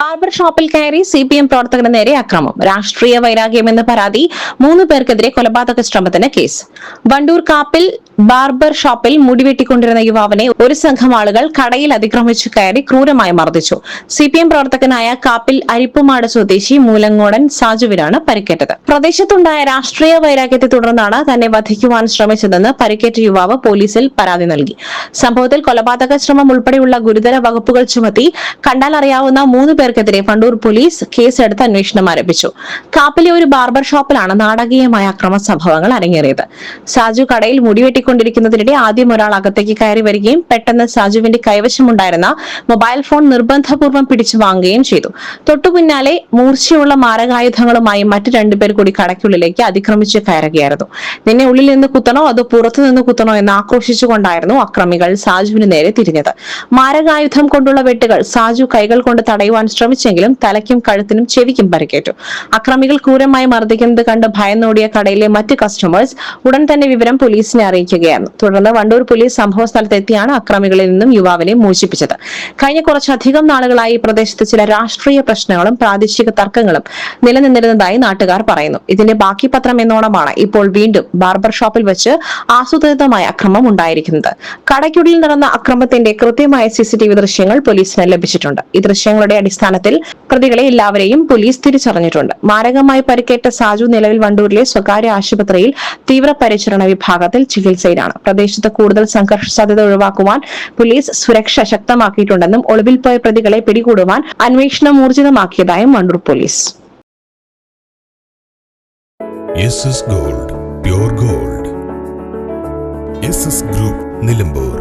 Barber ഷോപ്പിൽ കയറി CPM പ്രവർത്തകന് നേരെ അക്രമം. രാഷ്ട്രീയ വൈരാഗ്യമെന്ന് പരാതി. 3 പേർക്കെതിരെ കൊലപാതക ശ്രമത്തിന് കേസ്. വണ്ടൂർ കാപ്പിൽ ബാർബർ ഷോപ്പിൽ മുടിവെട്ടിക്കൊണ്ടിരുന്ന യുവാവിനെ ഒരു സംഘം ആളുകൾ കടയിൽ അതിക്രമിച്ചു കയറി ക്രൂരമായി മർദ്ദിച്ചു. CPM പ്രവർത്തകനായ കാപ്പിൽ അരിപ്പുമാട് സ്വദേശി മൂലങ്ങോടൻ സാജുവിനാണ് പരിക്കേറ്റത്. പ്രദേശത്തുണ്ടായ രാഷ്ട്രീയ വൈരാഗ്യത്തെ തുടർന്നാണ് തന്നെ വധിക്കുവാൻ ശ്രമിച്ചതെന്ന് പരിക്കേറ്റ യുവാവ് പോലീസിൽ പരാതി നൽകി. സംഭവത്തിൽ കൊലപാതക ശ്രമം ഉൾപ്പെടെയുള്ള ഗുരുതര വകുപ്പുകൾ ചുമത്തി കണ്ടാൽ അറിയാവുന്ന 3 പേർക്കെതിരെ വണ്ടൂർ പോലീസ് കേസെടുത്ത് അന്വേഷണം ആരംഭിച്ചു. കാപ്പിലെ ഒരു ബാർബർ ഷോപ്പിലാണ് നാടകീയമായ അക്രമ സംഭവങ്ങൾ അരങ്ങേറിയത്. സാജു കടയിൽ മുടിവെട്ടിക്കൊണ്ടിരിക്കുന്നതിനിടെ ആദ്യം ഒരാൾ അകത്തേക്ക് കയറി വരികയും പെട്ടെന്ന് സാജുവിന്റെ കൈവശമുണ്ടായിരുന്ന മൊബൈൽ ഫോൺ നിർബന്ധപൂർവ്വം പിടിച്ചു വാങ്ങുകയും ചെയ്തു. തൊട്ടുപിന്നാലെ മൂർച്ചയുള്ള മാരകായുധങ്ങളുമായി മറ്റു 2 പേർ കൂടി കടയ്ക്കുള്ളിലേക്ക് അതിക്രമിച്ച് കയറുകയായിരുന്നു. നിന്നെ ഉള്ളിൽ നിന്ന് കുത്തണോ അതോ പുറത്തു നിന്ന് കുത്തണോ എന്ന് ആക്രോശിച്ചുകൊണ്ടായിരുന്നു അക്രമികൾ സാജുവിന് നേരെ തിരിഞ്ഞത്. മാരകായുധം കൊണ്ടുള്ള വെട്ടുകൾ സാജു കൈകൾ കൊണ്ട് തടയുവാൻ ശ്രമിച്ചെങ്കിലും തലയ്ക്കും കഴുത്തിനും ചെവിക്കും പരിക്കേറ്റു. അക്രമികൾ ക്രൂരമായി മർദ്ദിക്കുന്നത് കണ്ട് ഭയന്നോടിയ കടയിലെ മറ്റ് കസ്റ്റമേഴ്സ് ഉടൻ തന്നെ വിവരം പോലീസിനെ അറിയിക്കുകയായിരുന്നു. തുടർന്ന് വണ്ടൂർ പോലീസ് സംഭവ സ്ഥലത്തെത്തിയാണ് അക്രമികളിൽ നിന്നും യുവാവിനെ മോചിപ്പിച്ചത്. കഴിഞ്ഞ കുറച്ചധികം നാളുകളായി ഈ പ്രദേശത്ത് ചില രാഷ്ട്രീയ പ്രശ്നങ്ങളും പ്രാദേശിക തർക്കങ്ങളും നിലനിന്നിരുന്നതായി നാട്ടുകാർ പറയുന്നു. ഇതിന്റെ ബാക്കി പത്രം എന്നോണമാണ് ഇപ്പോൾ വീണ്ടും ബാർബർ ഷോപ്പിൽ വെച്ച് ആസൂത്രിതമായ അക്രമം ഉണ്ടായിരിക്കുന്നത്. കടയ്ക്കുള്ളിൽ നടന്ന അക്രമത്തിന്റെ കൃത്യമായ CCTV ദൃശ്യങ്ങൾ പോലീസിന് ലഭിച്ചിട്ടുണ്ട്. ഈ ദൃശ്യങ്ങളുടെ അടിസ്ഥാനത്തിൽ പ്രതികളെ എല്ലാവരെയും പോലീസ് തിരിച്ചറിഞ്ഞിട്ടുണ്ട്. മാരകമായി പരിക്കേറ്റ സാജു നിലവിൽ വണ്ടൂരിലെ സ്വകാര്യ ആശുപത്രിയിൽ തീവ്രപരിചരണ വിഭാഗത്തിൽ ചികിത്സയിലാണ്. പ്രദേശത്ത് കൂടുതൽ സംഘർഷ സാധ്യത ഒഴിവാക്കുവാൻ പോലീസ് സുരക്ഷ ശക്തമാക്കിയിട്ടുണ്ടെന്നും ഒളിവിൽ പോയ പ്രതികളെ പിടികൂടുവാൻ അന്വേഷണം ഊർജിതമാക്കിയതായും Wandoor police. SS Gold, pure gold. SS Group, Nilambur.